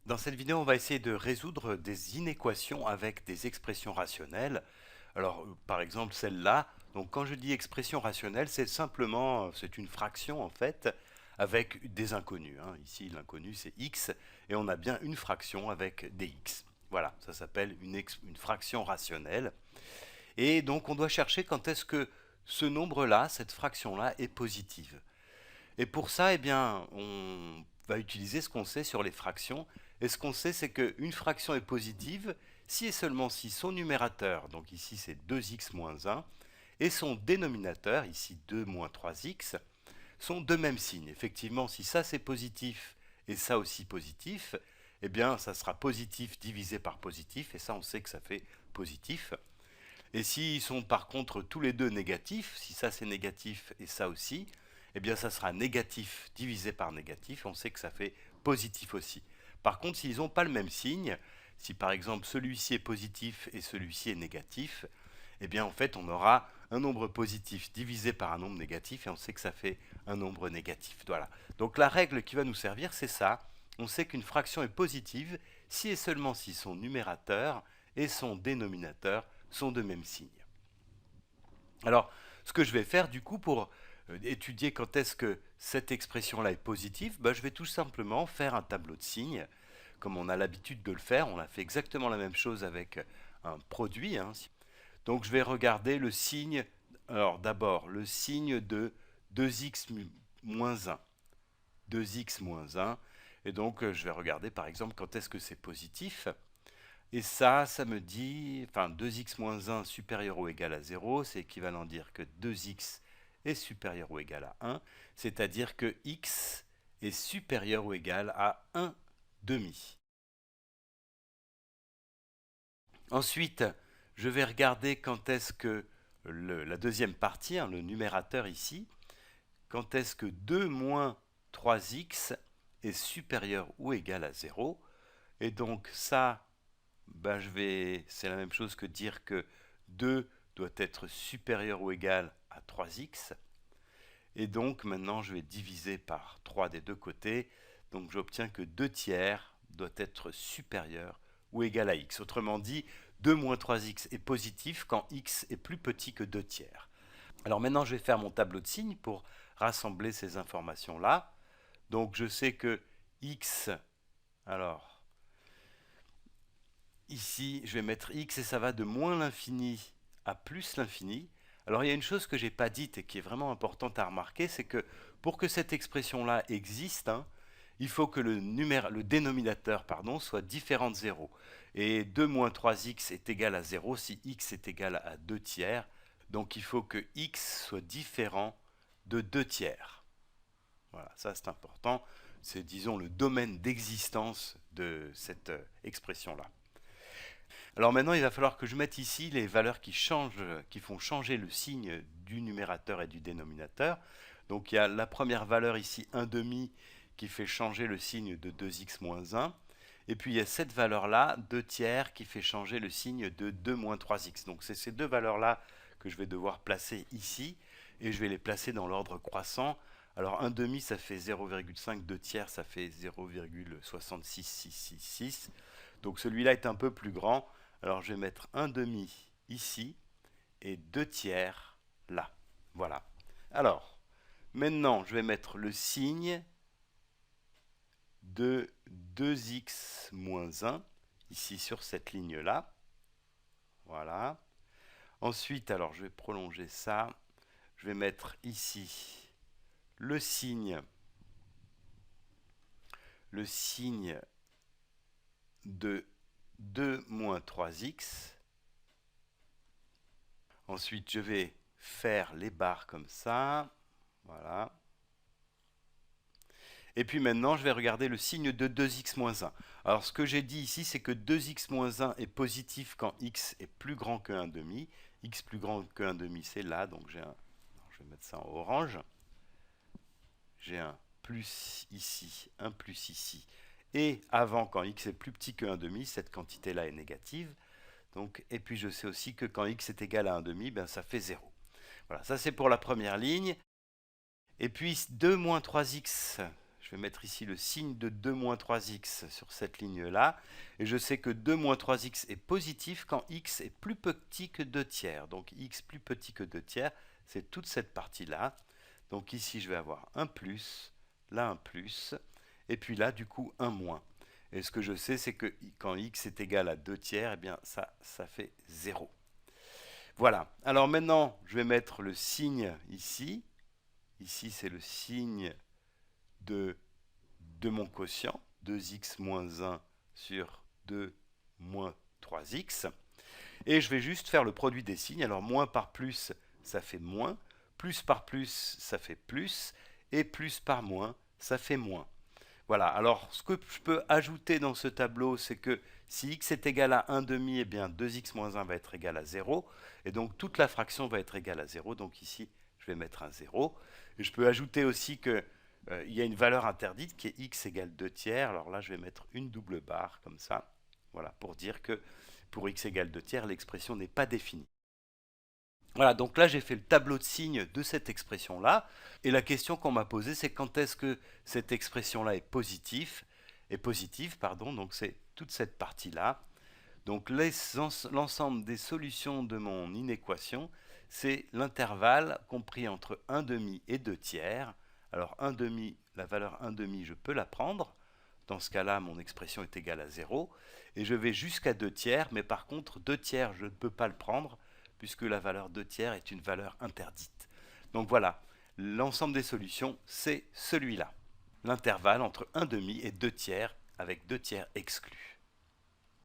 Dans cette vidéo, on va essayer de résoudre des inéquations avec des expressions rationnelles. Alors, par exemple, celle-là, donc quand je dis expression rationnelle, c'est simplement, c'est une fraction en fait, avec des inconnus, hein. Ici, l'inconnu, c'est x, et on a bien une fraction avec des x. Voilà, ça s'appelle une fraction rationnelle. Et donc, on doit chercher quand est-ce que ce nombre-là, cette fraction-là, est positive. Et pour ça, eh bien, on va utiliser ce qu'on sait sur les fractions. Et ce qu'on sait, c'est qu'une fraction est positive si et seulement si son numérateur, donc ici c'est 2x moins 1, et son dénominateur, ici 2 moins 3x, sont de même signe. Effectivement, si ça c'est positif et ça aussi positif, eh bien ça sera positif divisé par positif, et ça on sait que ça fait positif. Et s'ils sont par contre tous les deux négatifs, si ça c'est négatif et ça aussi, eh bien ça sera négatif divisé par négatif, on sait que ça fait positif aussi. Par contre, s'ils n'ont pas le même signe, si par exemple celui-ci est positif et celui-ci est négatif, eh bien en fait on aura un nombre positif divisé par un nombre négatif et on sait que ça fait un nombre négatif. Voilà. Donc la règle qui va nous servir, c'est ça. On sait qu'une fraction est positive si et seulement si son numérateur et son dénominateur sont de même signe. Alors, ce que je vais faire du coup pour étudier quand est-ce que cette expression-là est positive, je vais tout simplement faire un tableau de signes, comme on a l'habitude de le faire. On a fait exactement la même chose avec un produit, hein. Donc je vais regarder le signe, alors d'abord le signe de 2x moins 1. 2x moins 1, et donc je vais regarder par exemple quand est-ce que c'est positif. Et ça me dit, enfin 2x moins 1 supérieur ou égal à 0, c'est équivalent à dire que 2x est supérieur ou égal à 1, c'est-à-dire que x est supérieur ou égal à 1 demi. Ensuite, je vais regarder quand est-ce que la deuxième partie, hein, le numérateur ici, quand est-ce que 2 moins 3x est supérieur ou égal à 0. Et donc ça, c'est la même chose que dire que 2 doit être supérieur ou égal à 3x. Et donc maintenant, je vais diviser par 3 des deux côtés. Donc j'obtiens que 2 tiers doit être supérieur ou égal à x. Autrement dit, 2 moins 3x est positif quand x est plus petit que 2 tiers. Alors maintenant, je vais faire mon tableau de signes pour rassembler ces informations-là. Donc je sais que x, alors ici, je vais mettre x et ça va de moins l'infini à plus l'infini. Alors il y a une chose que je n'ai pas dite et qui est vraiment importante à remarquer, c'est que pour que cette expression-là existe, hein, il faut que le dénominateur soit différent de 0. Et 2 moins 3x est égal à 0 si x est égal à 2 tiers. Donc il faut que x soit différent de 2 tiers. Voilà, ça c'est important. C'est, disons, le domaine d'existence de cette expression-là. Alors maintenant, il va falloir que je mette ici les valeurs qui font changer le signe du numérateur et du dénominateur. Donc il y a la première valeur ici, 1 demi, qui fait changer le signe de 2x moins 1. Et puis il y a cette valeur-là, 2 tiers, qui fait changer le signe de 2 moins 3x. Donc c'est ces deux valeurs-là que je vais devoir placer ici. Et je vais les placer dans l'ordre croissant. Alors 1 demi, ça fait 0,5, 2 tiers, ça fait 0,66666. Donc celui-là est un peu plus grand. Alors je vais mettre 1 demi ici et 2 tiers là. Voilà. Alors, maintenant je vais mettre le signe de 2x moins 1 ici sur cette ligne-là. Voilà. Ensuite, alors je vais prolonger ça. Je vais mettre ici le signe de 2 moins 3x. Ensuite, je vais faire les barres comme ça. Voilà. Et puis maintenant, je vais regarder le signe de 2x moins 1. Alors, ce que j'ai dit ici, c'est que 2x moins 1 est positif quand x est plus grand que 1 demi. X plus grand que 1 demi, c'est là. Donc, je vais mettre ça en orange. J'ai un plus ici, un plus ici. Et avant, quand x est plus petit que 1 demi, cette quantité-là est négative. Donc, et puis je sais aussi que quand x est égal à 1 demi, ça fait 0. Voilà, ça c'est pour la première ligne. Et puis 2 moins 3x, je vais mettre ici le signe de 2 moins 3x sur cette ligne-là. Et je sais que 2 moins 3x est positif quand x est plus petit que 2 tiers. Donc x plus petit que 2 tiers, c'est toute cette partie-là. Donc ici, je vais avoir un plus, là un plus, et puis là, du coup, un moins. Et ce que je sais, c'est que quand x est égal à 2 tiers, eh bien ça fait 0. Voilà. Alors maintenant, je vais mettre le signe ici. Ici, c'est le signe de mon quotient, 2x moins 1 sur 2 moins 3x. Et je vais juste faire le produit des signes. Alors moins par plus, ça fait moins. Plus par plus, ça fait plus. Et plus par moins, ça fait moins. Voilà, alors ce que je peux ajouter dans ce tableau, c'est que si x est égal à 1 demi, eh bien 2x moins 1 va être égal à 0. Et donc toute la fraction va être égale à 0. Donc ici, je vais mettre un 0. Et je peux ajouter aussi que il y a une valeur interdite qui est x égale 2 tiers. Alors là, je vais mettre une double barre comme ça. Voilà, pour dire que pour x égale 2 tiers, l'expression n'est pas définie. Voilà, donc là j'ai fait le tableau de signes de cette expression-là. Et la question qu'on m'a posée, c'est quand est-ce que cette expression-là est positive, pardon, donc c'est toute cette partie-là. Donc l'ensemble des solutions de mon inéquation, c'est l'intervalle compris entre 1 demi et 2 tiers. Alors 1 demi, la valeur 1 demi, je peux la prendre. Dans ce cas-là, mon expression est égale à 0. Et je vais jusqu'à 2 tiers, mais par contre, 2 tiers, je ne peux pas le prendre, puisque la valeur 2 tiers est une valeur interdite. Donc voilà, l'ensemble des solutions, c'est celui-là. L'intervalle entre 1 demi et 2 tiers, avec 2 tiers exclus.